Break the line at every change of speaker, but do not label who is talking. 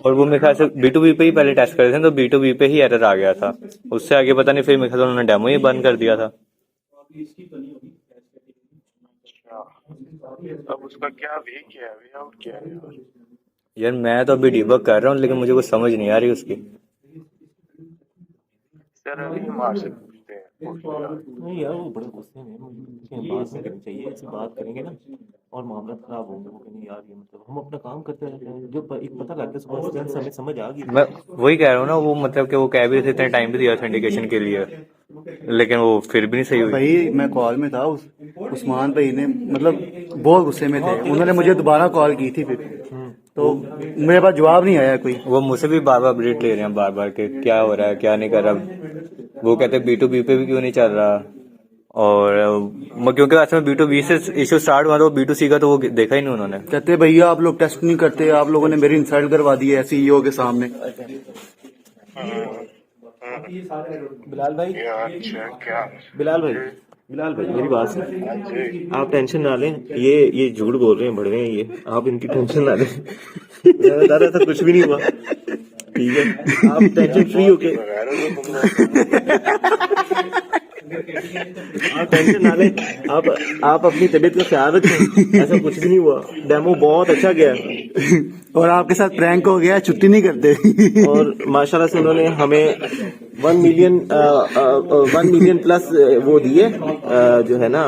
और वो मेरे ख्याल से B2B पे ही पहले टेस्ट करे थे, तो B2B पे ही एरर आ गया था। उससे आगे पता नहीं, फिर मेरे ख्याल से उन्होंने डेमो ही बंद कर दिया था।
अच्छा, अब उसका क्या वे क्या है, वे आउट क्या है यार?
यार मैं तो अभी डिबग कर रहा हूँ, लेकिन मुझे कुछ समझ नहीं आ रही उसकी।
सर अभी मार से पूछते हैं, पूछ लो यार।
नहीं यार, वो बड़े गुस्से में हैं, मुझे बात नहीं करनी चाहिए, ऐसी बात करेंगे ना और मामला खराब होंगे। वो कहेंगे यार ये मतलब हम अपना काम करते रहते हैं, जो एक पता लग गया सुबह से हमें समझ आ गई।
मैं वही कह रहा हूँ ना, वो मतलब कि वो कह भी रहे थे इतने टाइम भी दिया ऑथेंटिकेशन के लिए, लेकिन वो फिर भी नहीं सही हुई।
भाई मैं कॉल में था, उस्मान भाई ने मतलब बहुत गुस्से में थे, उन्होंने मुझे दोबारा कॉल की थी फिर, तो मेरे पास जवाब नहीं आया कोई।
वो मुझसे भी बार बार अपडेट ले रहे हैं, बार बार के क्या हो रहा है क्या नहीं कर रहा। वो कहते हैं B2B पे भी क्यों नहीं चल रहा। और क्योंकि वैसे में B2B से इशू स्टार्ट हुआ, तो B2C का तो वो देखा ही नहीं उन्होंने।
कहते भैया आप लोग टेस्ट नहीं करते, आप लोगों ने मेरी इंसल्ट करवा दी है CEO के सामने।
बिलाल भाई,
यार अच्छा क्या?
बिलाल भाई मेरी बात सुन,
हाँ जी।
आप टेंशन ना लें। ये झूठ बोल रहे हैं, बढ़ रहे हैं ये, आप इनकी टेंशन ना लें। मैं बता रहा था कुछ भी नहीं हुआ, ठीक है? आप टेंशन फ्री होके, आप टेंशन ना लें, आप अपनी तबीयत का ख्याल रखें, ऐसा कुछ भी नहीं हुआ। डेमो बहुत अच्छा गया
और आपके साथ प्रैंक हो गया, छुट्टी नहीं करते।
और माशाल्लाह से उन्होंने हमें 1 मिलियन प्लस वो दिए, जो है ना।